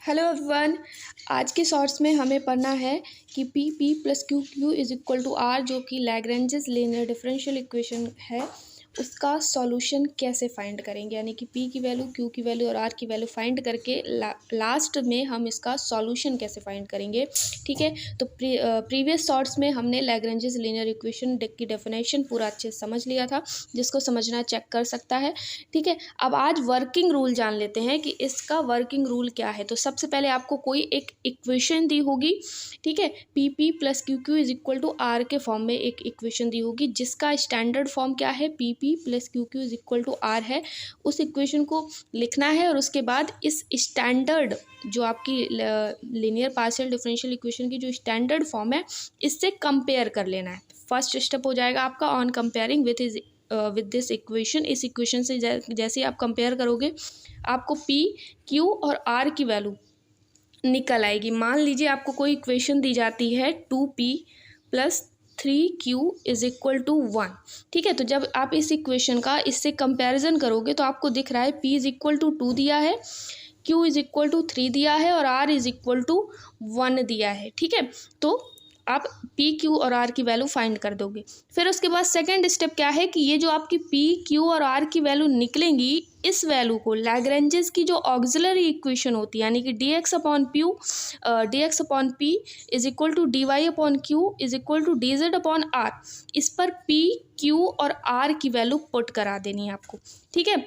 Hello everyone. आज के shorts में हमें पढ़ना है कि P P plus Q Q is equal to R, जो कि लैग्रेंजेस लीनियर डिफरेंशियल इक्वेशन है, उसका सॉल्यूशन कैसे फाइंड करेंगे। यानी कि पी की वैल्यू, क्यू की वैल्यू और आर की वैल्यू फाइंड करके लास्ट में हम इसका सॉल्यूशन कैसे फाइंड करेंगे। ठीक है, तो प्रीवियस शॉर्ट्स में हमने लैग्रेंजेस लीनियर इक्वेशन की डेफिनेशन पूरा अच्छे से समझ लिया था। जिसको समझना चेक कर सकता है। ठीक है, अब आज वर्किंग रूल जान लेते हैं कि इसका वर्किंग रूल क्या है। तो सबसे पहले आपको कोई एक इक्वेशन दी होगी। ठीक है, P P plus Q Q is equal to R के फॉर्म में एक इक्वेशन दी होगी, जिसका स्टैंडर्ड फॉर्म क्या है, P P plus Q Q is equal to R है। उस इक्वेशन को लिखना है और उसके बाद इस स्टैंडर्ड जो आपकी लीनियर पार्शियल डिफरेंशियल इक्वेशन की जो स्टैंडर्ड फॉर्म है, इससे कंपेयर कर लेना है। फर्स्ट स्टेप हो जाएगा आपका on comparing with this equation. इस इक्वेशन से जैसे आप कंपेयर करोगे, आपको पी क्यू और आर की वैल्यू निकल आएगी। मान लीजिए आपको कोई इक्वेशन दी जाती है 2p plus 3q is equal to 1। ठीक है, तो जब आप इस इक्वेशन का इससे कंपैरिजन करोगे तो आपको दिख रहा है p इज इक्वल टू 2 दिया है, q इज इक्वल टू 3 दिया है और r इज इक्वल टू 1 दिया है। ठीक है, तो आप पी क्यू और आर की वैल्यू फाइंड कर दोगे। फिर उसके बाद सेकंड स्टेप क्या है कि ये जो आपकी पी क्यू और आर की वैल्यू निकलेंगी, इस वैल्यू को लैग्रेंजेस की जो ऑक्सिलरी इक्वेशन होती है, यानी कि D X upon P is equal to D Y upon Q is equal to D Z upon R, इस पर पी क्यू और आर की वैल्यू पुट करा देनी है आपको। ठीक है,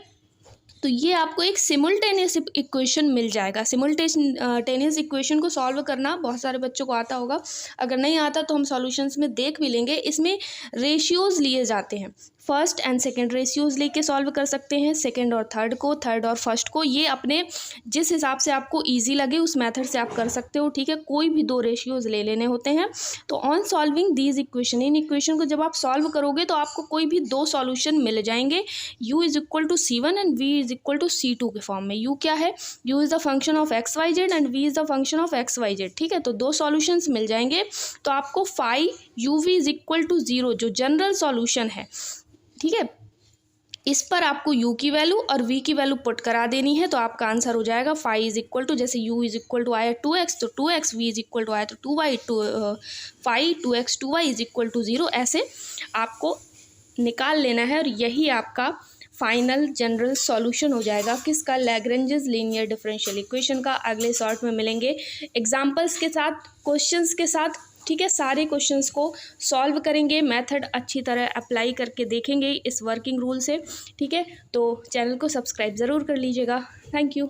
तो ये आपको एक सिमुल्टेनियस इक्वेशन मिल जाएगा। सिमुल्टेनियस इक्वेशन को सॉल्व करना बहुत सारे बच्चों को आता होगा, अगर नहीं आता तो हम सॉल्यूशंस में देख भी लेंगे। इसमें रेशियोज लिए जाते हैं, फर्स्ट एंड सेकंड रेशियोज लेके सॉल्व कर सकते हैं, सेकंड और थर्ड को, थर्ड और फर्स्ट को। ये अपने जिस हिसाब से आपको इजी लगे उस मेथड से आप कर सकते हो। ठीक है, कोई भी दो रेशियोज ले लेने होते हैं। तो on solving these equation, in equation को जब आप सॉल्व करोगे तो आपको कोई भी दो सॉल्यूशन मिल जाएंगे, u is equal to C1 and v is equal to C2 के फॉर्म में। u क्या है, u is the function of X Y Z and v is the function of X Y Z. ठीक है, तो दो सॉल्यूशंस मिल जाएंगे। तो आपको phi u v is equal to 0 जो जनरल सॉल्यूशन है, ठीक है, इस पर आपको u की वैल्यू और v की वैल्यू पुट करा देनी है। तो आपका आंसर हो जाएगा फाई इज इक्वल टू, जैसे u इज इक्वल टू आया 2x तो 2x, v is equal to आया तो 2y, phi 2x 2y is equal to 0। ऐसे आपको निकाल लेना है और यही आपका फाइनल जनरल सॉल्यूशन हो जाएगा किसका, लैग्रेंजेस लीनियर डिफरेंशियल इक्वेशन का। अगले शॉर्ट में मिलेंगे एग्जाम्पल्स के साथ, क्वेश्चंस के साथ। ठीक है, सारे क्वेश्चंस को सॉल्व करेंगे, मेथड अच्छी तरह अप्लाई करके देखेंगे इस वर्किंग रूल से। ठीक है, तो चैनल को सब्सक्राइब ज़रूर कर लीजिएगा। Thank you.